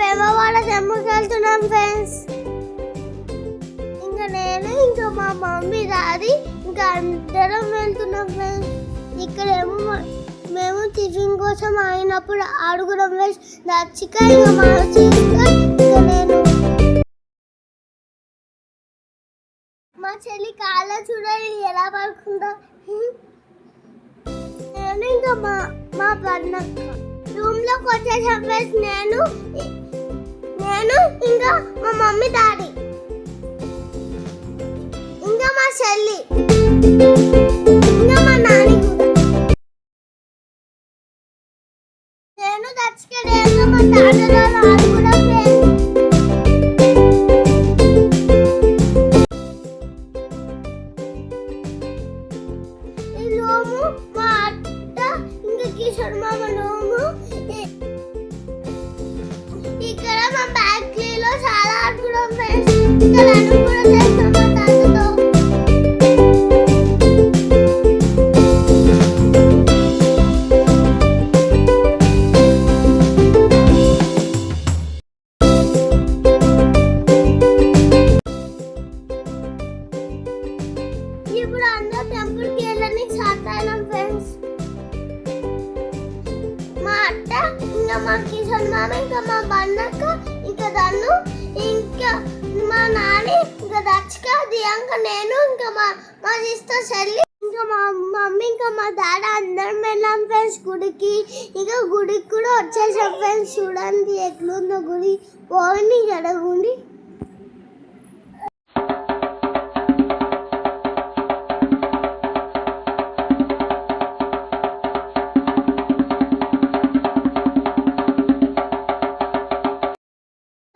వేమవాడ టెంపుల్కి వెళ్తున్నాం ఫ్రెండ్స్. ఇంకా నేను ఇంకా మా మమ్మీ డాడీ ఇంకా అందరం వెళ్తున్నాం ఫ్రెండ్స్. ఇక్కడేమో మేము టిఫిన్ కోసం అయినప్పుడు అడుగుదాం ఫ్రెండ్స్. నచ్చిక ఇంకా నేను మా చెల్లి కాళ్ళ చూడాలి ఎలా పడుకుందా. నేను ఇంకా మా పన్నక్క రూమ్ లోకి వచ్చేసాం ఫ్రెండ్స్. నేను ఇంకా మా మమ్మీ డాడీ ఇంకా మా చెల్లి ఇంకా మా నాని కూడా. నేను దచ్చిక మా తాతలో ఆడుకున్నా ఫ్రెండ్స్. ఈ రూము మా అత్త ఇంకా కిషోర్ మామ రూము. ఇక్కడ మా బ్యాక్లీలో చాలా ఆడుకున్నాం ఫ్రెండ్స్. ఇక్కడ అను కూడా చేస్తాం మా తాతతో. ఇప్పుడు అందరూ టెంపుల్కి వెళ్ళని స్టార్ట్ అయినాం ఫ్రెండ్స్. మా అత్త ఇంకా మా కిషన్ మామ ఇంకా మా బన్నక్క ఇంకా దన్ను ఇంకా మా నాని ఇంకా దచ్చిక దియాంక నేను ఇంకా మా సిస్టర్ చెల్లి ఇంకా మా మమ్మీ ఇంకా మా డాడీ అందరం వెళ్ళాం ఫ్రెండ్స్ గుడికి. ఇంకా గుడికి కూడా వచ్చేసాం ఫ్రెండ్స్. చూడండి ఎట్లుందో గుడి. పోయింది కదా గుడి.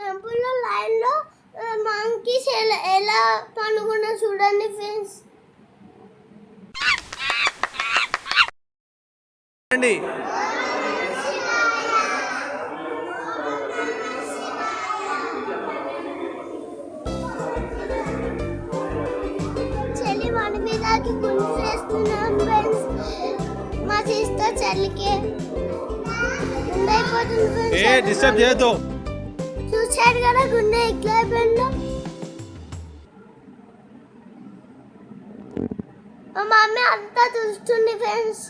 టెంపుల్లో లైన్లో మంకీస్ ఎలా పనుకున్నా చూడండి ఫ్రెండ్స్. చెల్లి మన మీదకి గుండు చేస్తున్నాం ఫ్రెండ్స్. మా సిస్టర్ చెల్లికి అయిపోతుంది. చూసారు కదా గుండె ఎట్లా అయిపోయిందో. మా మమ్మీ అంతా చూస్తుంది ఫ్రెండ్స్.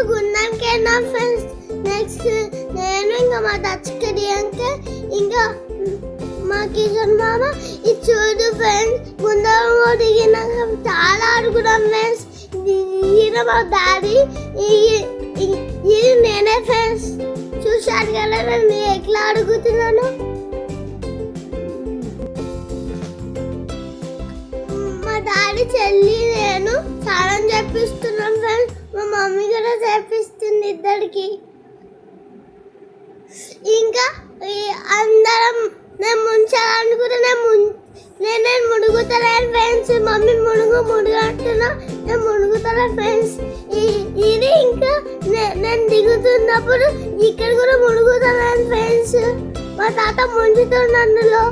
గుండంకి వెళ్ళాం ఫ్రెండ్స్. నెక్స్ట్ నేను ఇంకా మా దచ్చికడి అంటే ఇంకా మా కిషన్ మామ. ఇది చూడు ఫ్రెండ్స్. గుండం దిగినాక చాలా ఆడుకున్నాం ఫ్రెండ్స్. ఈయన మా డాడీ, ఇది నేనే ఫ్రెండ్స్. చూశారు కదా నేను ఎట్లా అడుగుతున్నాను. మా డాడీ చెల్లి నేను స్నానం చేపిస్తున్నాను ఫ్రెండ్స్. మా మమ్మీ కూడా చేపిస్తుంది ఇద్దరికి. ఇంకా అందరం నేను ముంచాలనుకుంటే నేను మునుగుతాను ఫ్రెండ్స్. మమ్మీ మునుగుతున్నా నేను మునుగుతాను ఫ్రెండ్స్. ఇది ఇంకా నేను దిగుతున్నప్పుడు ఇక్కడ కూడా మునుగుతాను ఫ్రెండ్స్. మా తాత ముంచుతుంది అందులో.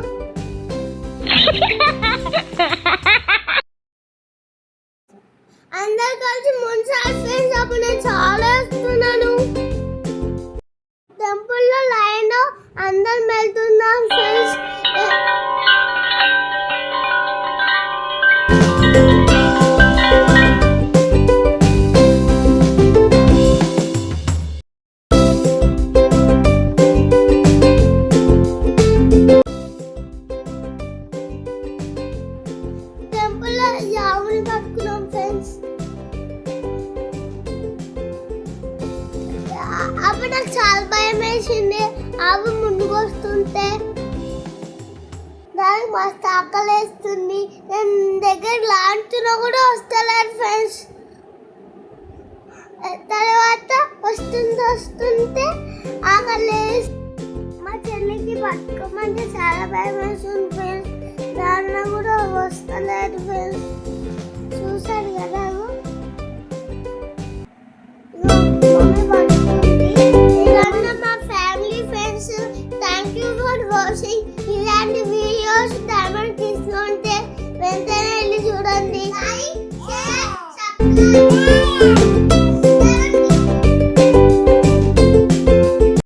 అందరు కలిసి ముంచాలి ఫ్రెండ్స్. అప్పుడు నేను చాలా వస్తున్నాను. టెంపుల్లో లైన్లో అందరం వెళ్తున్నాం ఫ్రెండ్స్. టెంపుల్లో యావుని పట్టుకున్నాం ఫ్రెండ్స్. అప్పుడు నాకు చాలా భయం వేసింది. ఆవు ముందుకు వస్తుంటే దానికి మస్తు ఆకలేస్తుంది. నేను దగ్గర లాంటున్నా కూడా వస్తలేదు ఫ్రెండ్స్. తర్వాత వస్తుంటే ఆకలేస్తుంది. మా చెల్లికి పట్టుకోమంటే చాలా భయం వేస్తుంది ఫ్రెండ్స్. దాన్ని కూడా వస్తలేదు ఫ్రెండ్స్. చూసారు కదా మా family friends. Thank you for watching. ఇలాంటి వీడియోస్ డైమండ్ తీసుకుంటే వెంటనే వెళ్ళి చూడండి.